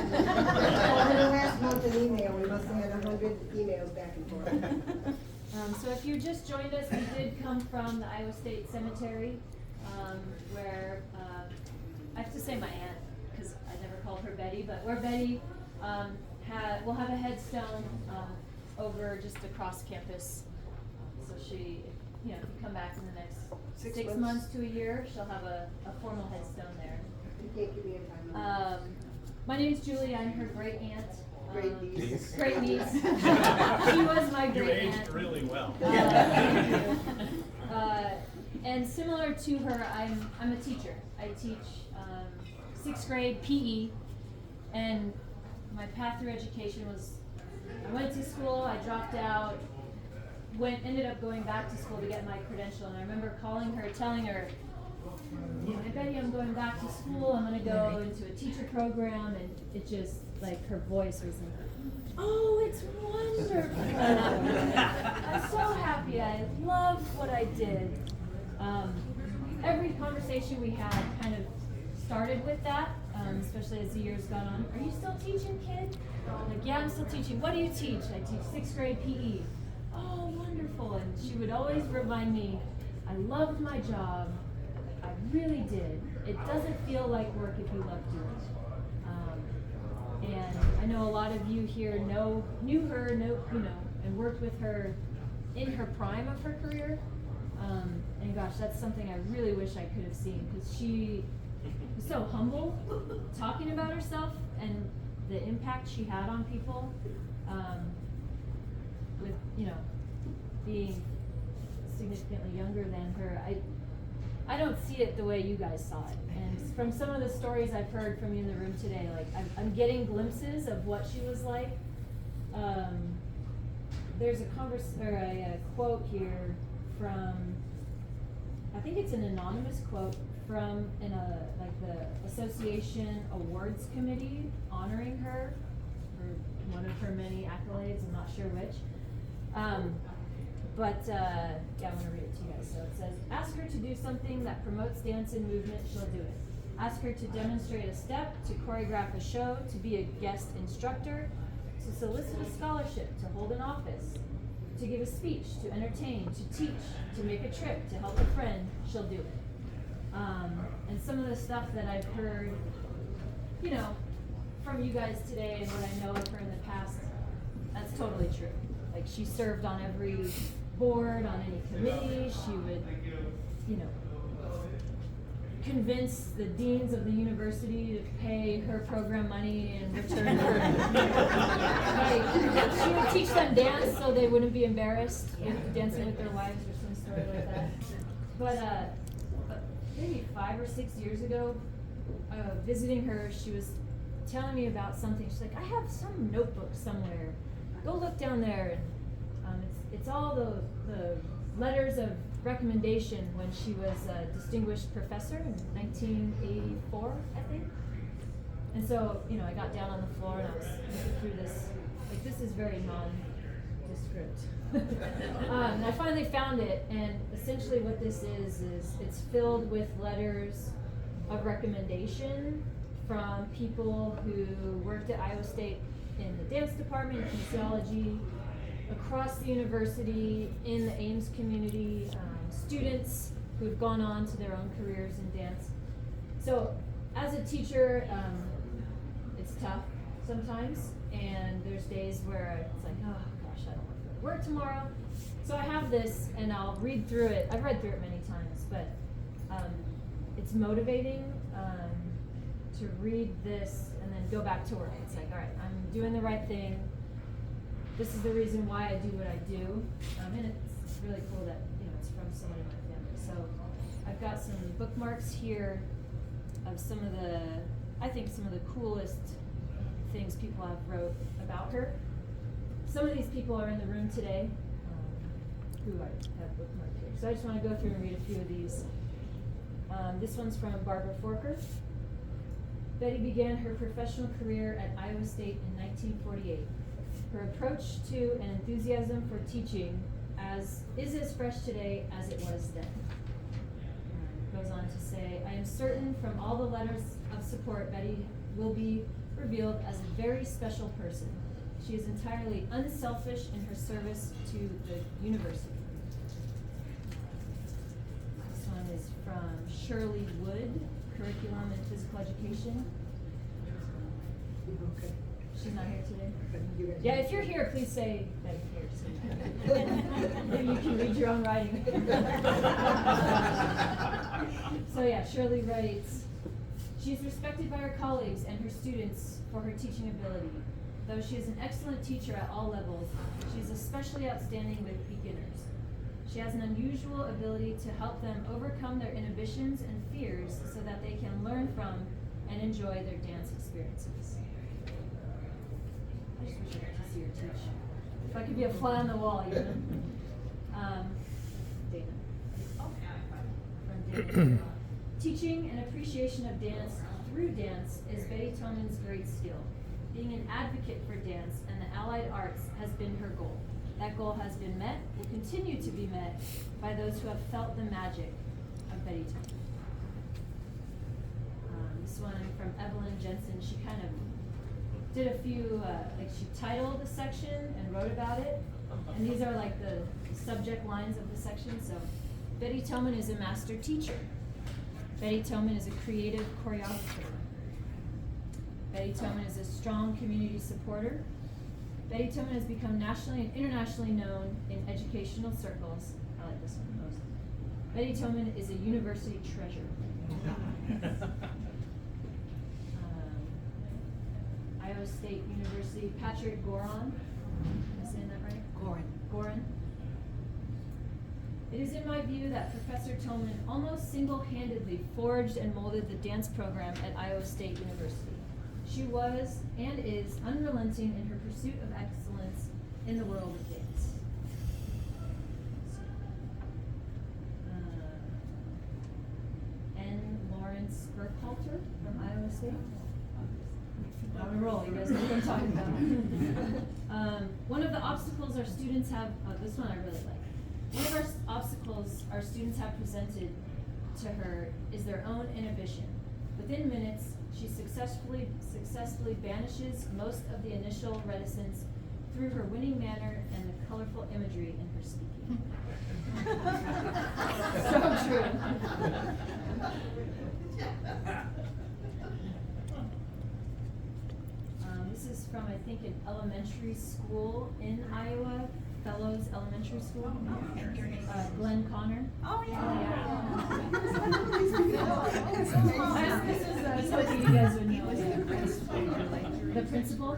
Over the last month in email, we must have had 100 emails back and forth. So if you just joined us, we did come from the Iowa State Cemetery, where, I have to say my aunt, because I never called her Betty, but where Betty will have a headstone over just across campus. So she, if you come back in the next 6 months to a year, she'll have a formal headstone there. You can't give me a time. My name's Julie. I'm her great aunt. Great niece. Great niece. She was my You great aged aunt. really well. And similar to her, I'm a teacher. I teach 6th grade PE, and my path through education was I went to school, I dropped out, ended up going back to school to get my credential, and I remember calling her, telling her, Hey Betty, I'm going back to school, I'm gonna go into a teacher program, and it just, like, her voice was like, oh, it's wonderful. I'm so happy, I love what I did. Every conversation we had kind of started with that, especially as the years gone on. Are you still teaching, kid? Like, yeah, I'm still teaching. What do you teach? I teach 6th grade PE. Oh, wonderful. And she would always remind me, I loved my job. I really did. It doesn't feel like work if you love doing it. And I know a lot of you here knew her, and worked with her in her prime of her career. And gosh, that's something I really wish I could have seen, because she was so humble, talking about herself and the impact she had on people, with, being significantly younger than her. I don't see it the way you guys saw it. And from some of the stories I've heard from you in the room today, like, I'm getting glimpses of what she was like. There's a quote here from, I think it's an anonymous quote from the Association Awards Committee honoring her for one of her many accolades. I'm not sure which. But I want to read it to you guys. So it says, ask her to do something that promotes dance and movement, she'll do it. Ask her to demonstrate a step, to choreograph a show, to be a guest instructor, to solicit a scholarship, to hold an office, to give a speech, to entertain, to teach, to make a trip, to help a friend, she'll do it. And some of the stuff that I've heard, from you guys today and what I know of her in the past, that's totally true. Like, she served on every board, on any committee. She would, convince the deans of the university to pay her program money in return for, like, she would teach them dance so they wouldn't be embarrassed with dancing with their wives or some story like that. But maybe 5 or 6 years ago, visiting her, she was telling me about something. She's like, I have some notebook somewhere. Go look down there. And it's all the letters of recommendation when she was a distinguished professor in 1984, I think. And so, I got down on the floor and I was looking through this. Like, this is very nondescript. And I finally found it, and essentially what this is it's filled with letters of recommendation from people who worked at Iowa State in the dance department, kinesiology, across the university, in the Ames community, students who've gone on to their own careers in dance. So as a teacher, it's tough sometimes, and there's days where it's like, oh gosh, I don't want to go to work tomorrow. So I have this, and I'll read through it. I've read through it many times, but it's motivating to read this and then go back to work. It's like, all right, I'm doing the right thing. This is the reason why I do what I do. And it's really cool that, it's from someone in my family. So I've got some bookmarks here of some of the coolest things people have wrote about her. Some of these people are in the room today, who I have bookmarked here. So I just want to go through and read a few of these. This one's from Barbara Forker. Betty began her professional career at Iowa State in 1948. Her approach to and enthusiasm for teaching is as fresh today as it was then. Goes on to say, I am certain from all the letters of support Betty will be revealed as a very special person. She is entirely unselfish in her service to the university. This one is from Shirley Wood, Curriculum and Physical Education. Okay. She's not here today? You guys- Yeah, if you're here, please say that you're here, so maybe you can read your own writing. So yeah, Shirley writes, she is respected by her colleagues and her students for her teaching ability. Though she is an excellent teacher at all levels, she is especially outstanding with beginners. She has an unusual ability to help them overcome their inhibitions and fears so that they can learn from and enjoy their dance experiences. I just wish I got to see her teach. If I could be a fly on the wall, you know? Dana. From Dana. Teaching and appreciation of dance through dance is Betty Toman's great skill. Being an advocate for dance and the allied arts has been her goal. That goal has been met, will continue to be met, by those who have felt the magic of Betty Toman. This one from Evelyn Jensen, she kind of did a few, she titled a section and wrote about it. And these are like the subject lines of the section. So, Betty Toman is a master teacher. Betty Toman is a creative choreographer. Betty Toman is a strong community supporter. Betty Toman has become nationally and internationally known in educational circles. I like this one most. Betty Toman is a university treasure. Iowa State University, Patrick Goron. Am I saying that right? Gorin. It is in my view that Professor Toman almost single-handedly forged and molded the dance program at Iowa State University. She was and is unrelenting in her pursuit of excellence in the world of dance. N. Lawrence Burkhalter from Iowa State. On a roll, you guys know what I'm talking about. One of the obstacles our students have, this one I really like. One of our obstacles our students have presented to her is their own inhibition. Within minutes, she successfully banishes most of the initial reticence through her winning manner and the colorful imagery in her speaking. So true. This is from, I think, an elementary school in Iowa, Fellows Elementary School. Glenn Connor. Oh, I yeah. was hoping you guys would know. The principal?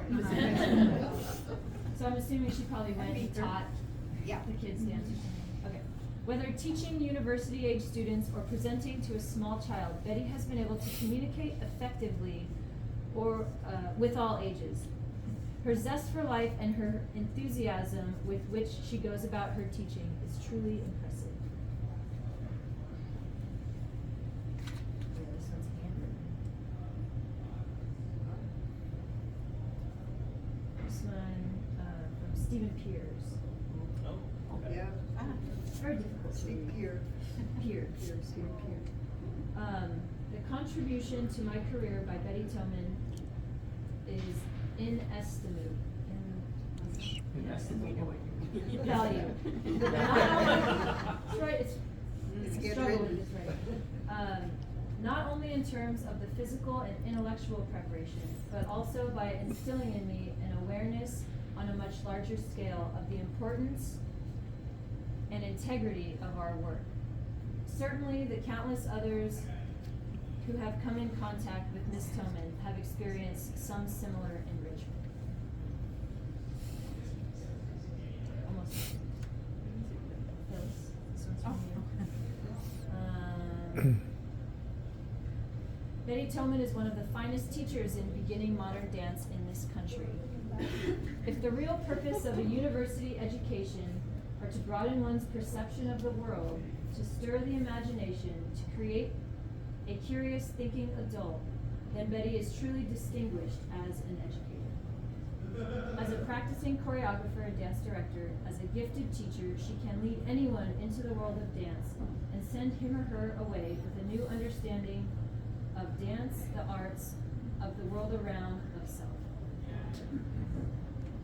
So I'm assuming she probably went and taught the kids dance. Okay. Whether teaching university-age students or presenting to a small child, Betty has been able to communicate effectively with all ages. Her zest for life and her enthusiasm with which she goes about her teaching is truly impressive. Yeah, this one's handwritten. This one from Stephen Piers. Yeah, Very difficult to Steve read. Pier. Steve Pier. The contribution to my career by Betty Toman is inestimable. Value. That's right. It's I get struggle written. with this right. Not only in terms of the physical and intellectual preparation, but also by instilling in me an awareness on a much larger scale of the importance and integrity of our work. Certainly, the countless others who have come in contact with Ms. Toman have experienced some similar enrichment. Almost. Phyllis, this one's from you. Betty Toman is one of the finest teachers in beginning modern dance in this country. If the real purpose of a university education are to broaden one's perception of the world, to stir the imagination, to create a curious thinking adult, then Betty is truly distinguished as an educator. As a practicing choreographer and dance director, as a gifted teacher, she can lead anyone into the world of dance and send him or her away with a new understanding of dance, the arts, of the world around, of myself.